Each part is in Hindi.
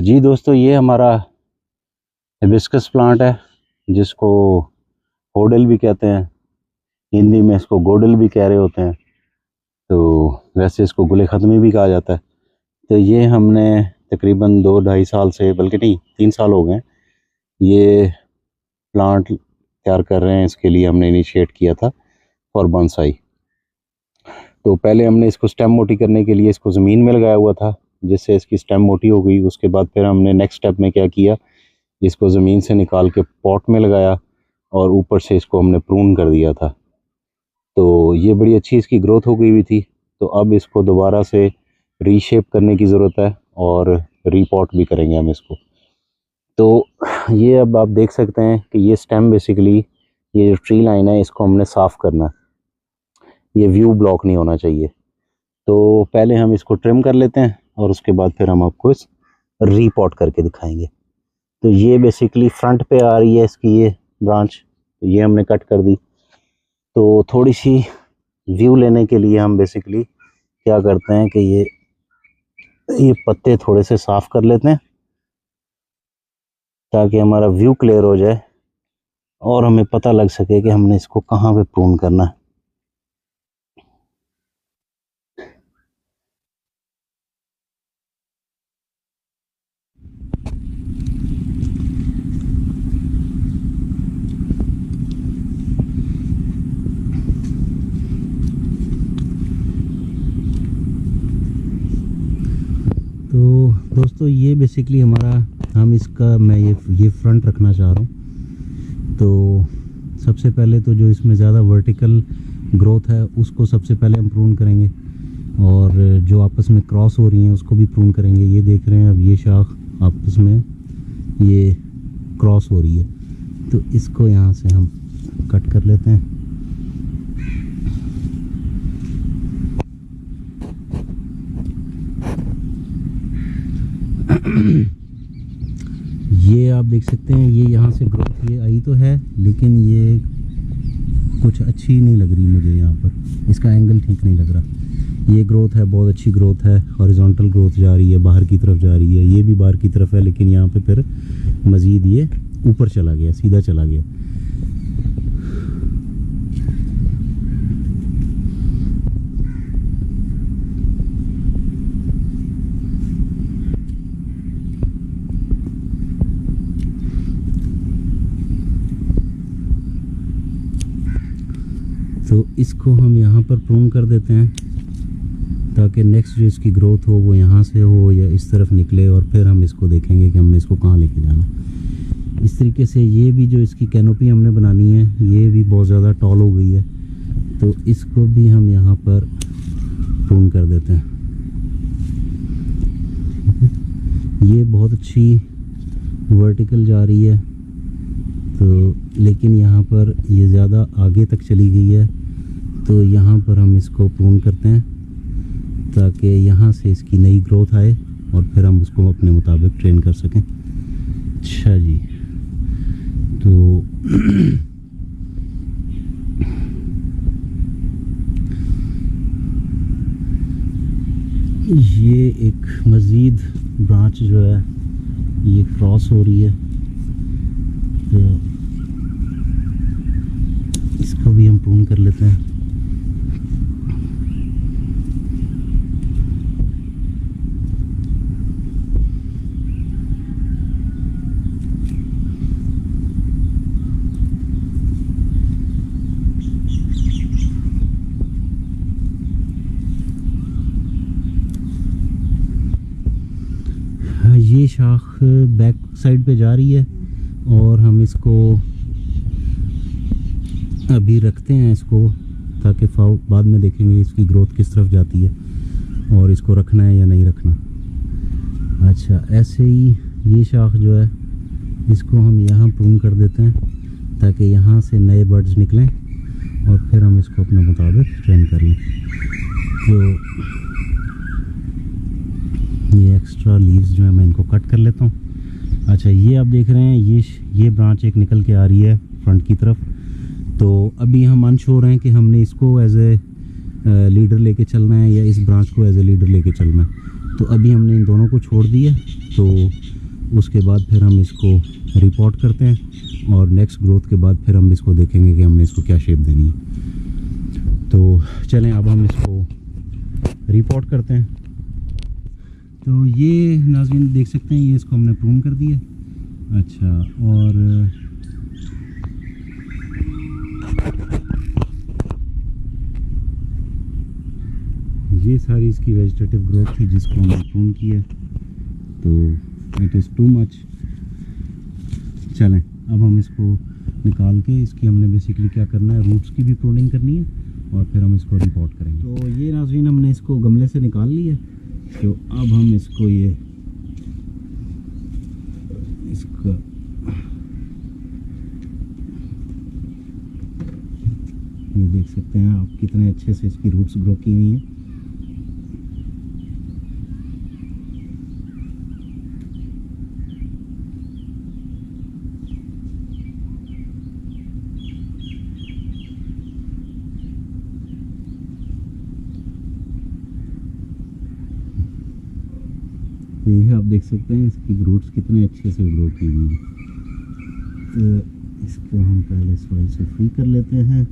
जी दोस्तों, ये हमारा हिबिस्कस प्लांट है जिसको होडल भी कहते हैं। हिंदी में इसको गोडल भी कह रहे होते हैं, तो वैसे इसको गुले ख़त्मी भी कहा जाता है। तो ये हमने तकरीबन 2-2.5 साल से, बल्कि नहीं 3 साल हो गए ये प्लांट तैयार कर रहे हैं। इसके लिए हमने इनिशिएट किया था फॉर बोनसाई। तो पहले हमने इसको स्टेम मोटी करने के लिए इसको ज़मीन में लगाया हुआ था, जिससे इसकी स्टेम मोटी हो गई। उसके बाद फिर हमने नेक्स्ट स्टेप में क्या किया, इसको ज़मीन से निकाल के पॉट में लगाया और ऊपर से इसको हमने प्रून कर दिया था। तो ये बड़ी अच्छी इसकी ग्रोथ हो गई हुई थी। तो अब इसको दोबारा से रीशेप करने की ज़रूरत है और रीपॉट भी करेंगे हम इसको। तो ये अब आप देख सकते हैं कि ये स्टेम बेसिकली, ये जो ट्री लाइन है इसको हमने साफ़ करना है। ये व्यू ब्लॉक नहीं होना चाहिए। तो पहले हम इसको ट्रिम कर लेते हैं और उसके बाद फिर हम आपको इस रीपॉट करके दिखाएंगे। तो ये बेसिकली फ्रंट पे आ रही है इसकी ये ब्रांच, तो ये हमने कट कर दी। तो थोड़ी सी व्यू लेने के लिए हम बेसिकली क्या करते हैं कि ये पत्ते थोड़े से साफ़ कर लेते हैं ताकि हमारा व्यू क्लियर हो जाए और हमें पता लग सके कि हमने इसको कहाँ पे प्रून करना है। तो दोस्तों, ये बेसिकली हमारा, मैं ये फ्रंट रखना चाह रहा हूँ। तो सबसे पहले तो जो इसमें ज़्यादा वर्टिकल ग्रोथ है उसको सबसे पहले हम प्रून करेंगे, और जो आपस में क्रॉस हो रही हैं उसको भी प्रून करेंगे। ये देख रहे हैं अब ये शाख आपस में ये क्रॉस हो रही है, तो इसको यहाँ से हम कट कर लेते हैं। ये आप देख सकते हैं, ये यहाँ से ग्रोथ ये आई तो है, लेकिन ये कुछ अच्छी नहीं लग रही मुझे। यहाँ पर इसका एंगल ठीक नहीं लग रहा। ये ग्रोथ है, बहुत अच्छी ग्रोथ है, हॉरिजॉन्टल ग्रोथ जा रही है, बाहर की तरफ जा रही है। ये भी बाहर की तरफ है, लेकिन यहाँ पे फिर मज़ीद ये ऊपर चला गया, सीधा चला गया। तो इसको हम यहाँ पर प्रून कर देते हैं ताकि नेक्स्ट जो इसकी ग्रोथ हो वो यहाँ से हो या इस तरफ निकले, और फिर हम इसको देखेंगे कि हमने इसको कहाँ लेके जाना। इस तरीके से ये भी जो इसकी कैनोपी हमने बनानी है ये भी बहुत ज़्यादा टॉल हो गई है, तो इसको भी हम यहाँ पर प्रून कर देते हैं। ये बहुत अच्छी वर्टिकल जा रही है, तो लेकिन यहाँ पर ये ज़्यादा आगे तक चली गई है, तो यहाँ पर हम इसको प्रून करते हैं ताकि यहाँ से इसकी नई ग्रोथ आए और फिर हम उसको अपने मुताबिक ट्रेन कर सकें। अच्छा जी, तो ये एक मज़ीद ब्रांच जो है ये क्रॉस हो रही है, तो इसको भी हम प्रून कर लेते हैं। ये शाख बैक साइड पे जा रही है और हम इसको अभी रखते हैं इसको, ताकि बाद में देखेंगे इसकी ग्रोथ किस तरफ जाती है और इसको रखना है या नहीं रखना। अच्छा, ऐसे ही ये शाख जो है इसको हम यहाँ प्रून कर देते हैं ताकि यहाँ से नए बर्ड्स निकलें और फिर हम इसको अपने मुताबिक ट्रेन कर लें। तो ये एक्स्ट्रा लीव्स जो है मैं इनको कट कर लेता हूँ। अच्छा, ये आप देख रहे हैं ये ब्रांच एक निकल के आ रही है फ्रंट की तरफ। तो अभी हम अनश्योर हैं कि हमने इसको एज ए लीडर लेके चलना है या इस ब्रांच को एज ए लीडर लेके चलना है। तो अभी हमने इन दोनों को छोड़ दिया, तो तो उसके बाद फिर हम इसको रिपोर्ट करते हैं और नेक्स्ट ग्रोथ के बाद फिर हम इसको देखेंगे कि हमने इसको क्या शेप देनी है। तो चलें अब हम इसको रिपोर्ट करते हैं। तो ये नाज़रीन देख सकते हैं, ये इसको हमने प्रून कर दिया। अच्छा, और ये सारी इसकी वेजिटेटिव ग्रोथ थी जिसको हमने प्रून किया, तो इट इज़ टू मच। चलें अब हम इसको निकाल के इसकी हमने बेसिकली क्या करना है, रूट्स की भी प्रूनिंग करनी है और फिर हम इसको रिपोर्ट करेंगे। तो ये नाज़रीन हमने इसको गमले से निकाल लिया। तो अब हम इसको इसका ये देख सकते हैं आप कितने अच्छे से इसकी रूट्स ग्रो की हुई हैं। ये आप देख सकते हैं इसकी रूट्स कितने अच्छे से ग्रो की हुई हैं। तो इसको हम पहले सॉइल से फ्री कर लेते हैं।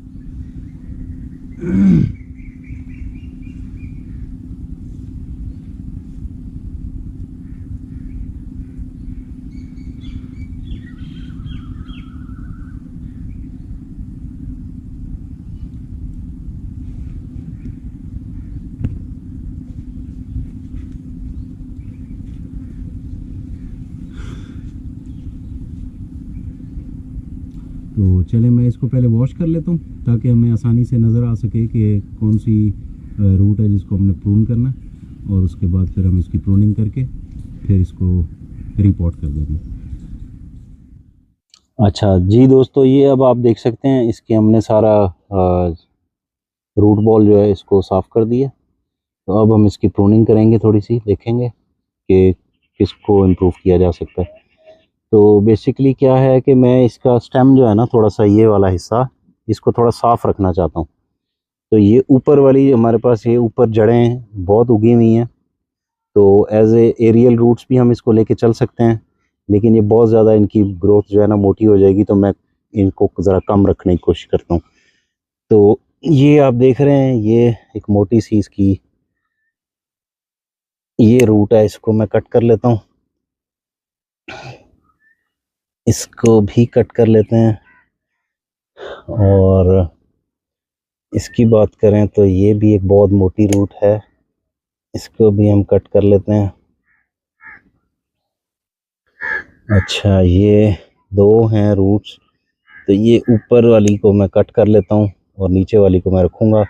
तो चले मैं इसको पहले वॉश कर लेता हूँ ताकि हमें आसानी से नज़र आ सके कि कौन सी रूट है जिसको हमने प्रून करना है, और उसके बाद फिर हम इसकी प्रूनिंग करके फिर इसको रिपोर्ट कर देंगे। अच्छा जी दोस्तों, ये अब आप देख सकते हैं इसके हमने सारा रूट बॉल जो है इसको साफ़ कर दिया। तो अब हम इसकी प्रूनिंग करेंगे, थोड़ी सी देखेंगे कि किसको इम्प्रूव किया जा सकता है। तो बेसिकली क्या है कि मैं इसका स्टेम जो है ना, थोड़ा सा ये वाला हिस्सा इसको थोड़ा साफ़ रखना चाहता हूँ। तो ये ऊपर वाली हमारे पास ये ऊपर जड़ें बहुत उगी हुई हैं, तो एज ए एरियल रूट्स भी हम इसको लेके चल सकते हैं, लेकिन ये बहुत ज़्यादा इनकी ग्रोथ जो है ना मोटी हो जाएगी, तो मैं इनको ज़रा कम रखने की कोशिश करता हूँ। तो ये आप देख रहे हैं, ये एक मोटी सी इसकी ये रूट है, इसको मैं कट कर लेता हूँ। इसको भी कट कर लेते हैं, और इसकी बात करें तो ये भी एक बहुत मोटी रूट है, इसको भी हम कट कर लेते हैं। अच्छा, ये दो हैं रूट्स, तो ये ऊपर वाली को मैं कट कर लेता हूँ और नीचे वाली को मैं रखूँगा।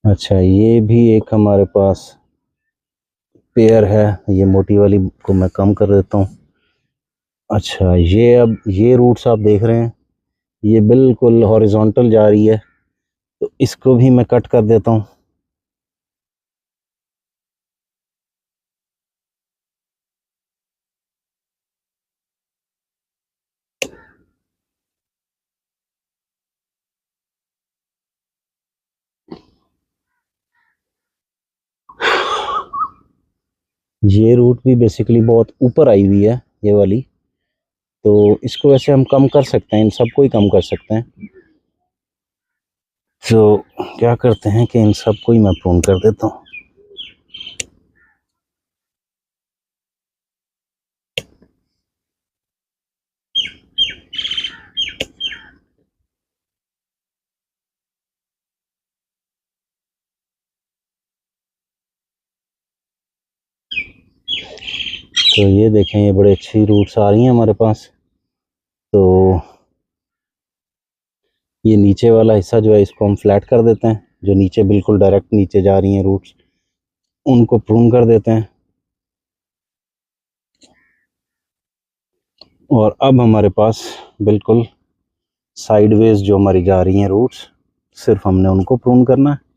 अच्छा, ये भी एक हमारे पास पेयर है, ये मोटी वाली को मैं कम कर देता हूँ। अच्छा, ये अब ये रूट्स आप देख रहे हैं, ये बिल्कुल हॉरिजॉन्टल जा रही है, तो इसको भी मैं कट कर देता हूँ। ये रूट भी बेसिकली बहुत ऊपर आई हुई है ये वाली, तो इसको वैसे हम कम कर सकते हैं, इन सबको ही कम कर सकते हैं। तो क्या करते हैं कि इन सबको ही मैं प्रून कर देता हूँ। तो ये देखें, ये बड़े अच्छी रूट्स आ रही हैं हमारे पास। तो ये नीचे वाला हिस्सा जो है इसको हम फ्लैट कर देते हैं, जो नीचे बिल्कुल डायरेक्ट नीचे जा रही हैं रूट्स, उनको प्रून कर देते हैं। और अब हमारे पास बिल्कुल साइडवेज जो हमारी जा रही हैं रूट्स, सिर्फ हमने उनको प्रून करना है।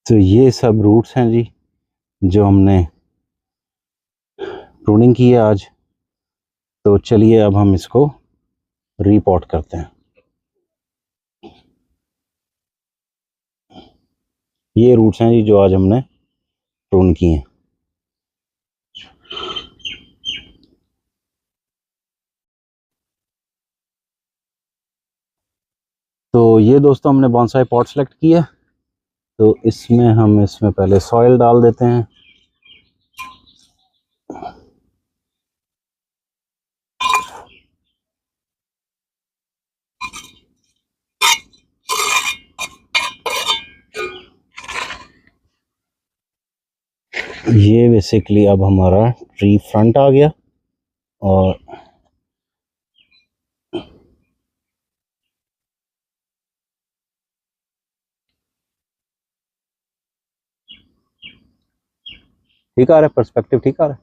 तो ये सब रूट्स हैं जी जो हमने प्रूनिंग की है आज। तो चलिए अब हम इसको रिपोर्ट करते हैं। ये रूट्स हैं जी जो आज हमने प्रून किए हैं। तो ये दोस्तों हमने बॉन्साई पॉट सेलेक्ट किया। तो इसमें पहले सॉइल डाल देते हैं। ये बेसिकली अब हमारा ट्री फ्रंट आ गया। और ठीक आ रहा है, पर्सपेक्टिव ठीक आ रहा है।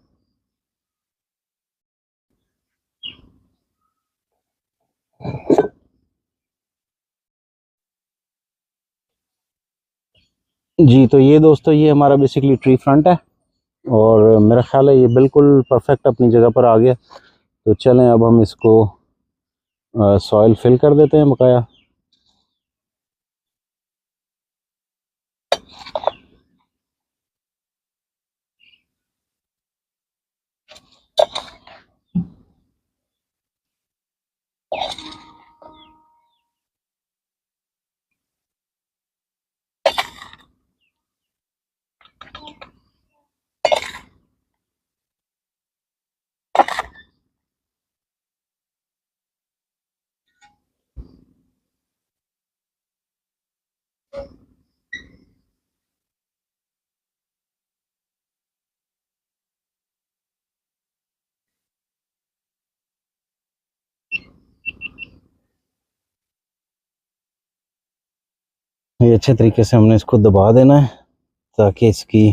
जी तो ये दोस्तों ये हमारा बेसिकली ट्री फ्रंट है और मेरा ख्याल है ये बिल्कुल परफेक्ट अपनी जगह पर आ गया। तो चलें अब हम इसको सॉइल फिल कर देते हैं बकाया। ये अच्छे तरीके से हमने इसको दबा देना है ताकि इसकी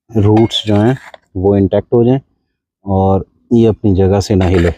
रूट्स जो हैं वो इंटैक्ट हो जाएं और ये अपनी जगह से ना हिले।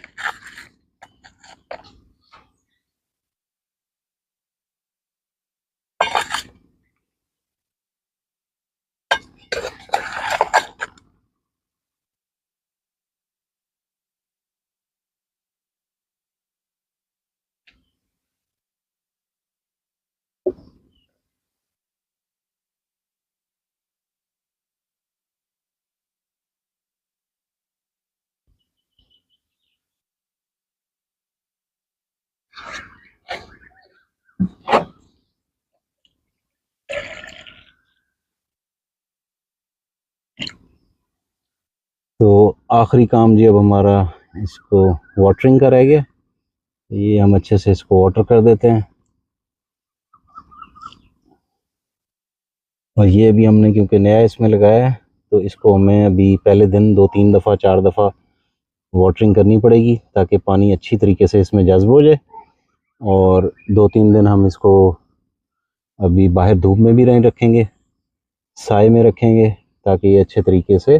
तो आखिरी काम जी अब हमारा इसको वाटरिंग का रह गया। ये हम अच्छे से इसको वाटर कर देते हैं। और ये भी हमने क्योंकि नया इसमें लगाया है तो इसको हमें अभी पहले दिन 2-3 दफ़ा 4 दफ़ा वाटरिंग करनी पड़ेगी ताकि पानी अच्छी तरीके से इसमें जज्ब हो जाए। और 2-3 दिन हम इसको अभी बाहर धूप में भी नहीं रखेंगे, साए में रखेंगे ताकि ये अच्छे तरीके से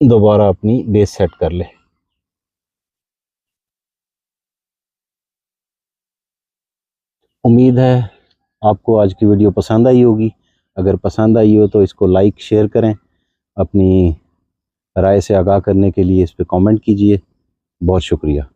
दोबारा अपनी बेस सेट कर ले। उम्मीद है आपको आज की वीडियो पसंद आई होगी। अगर पसंद आई हो तो इसको लाइक शेयर करें। अपनी राय से आगाह करने के लिए इस पर कमेंट कीजिए। बहुत शुक्रिया।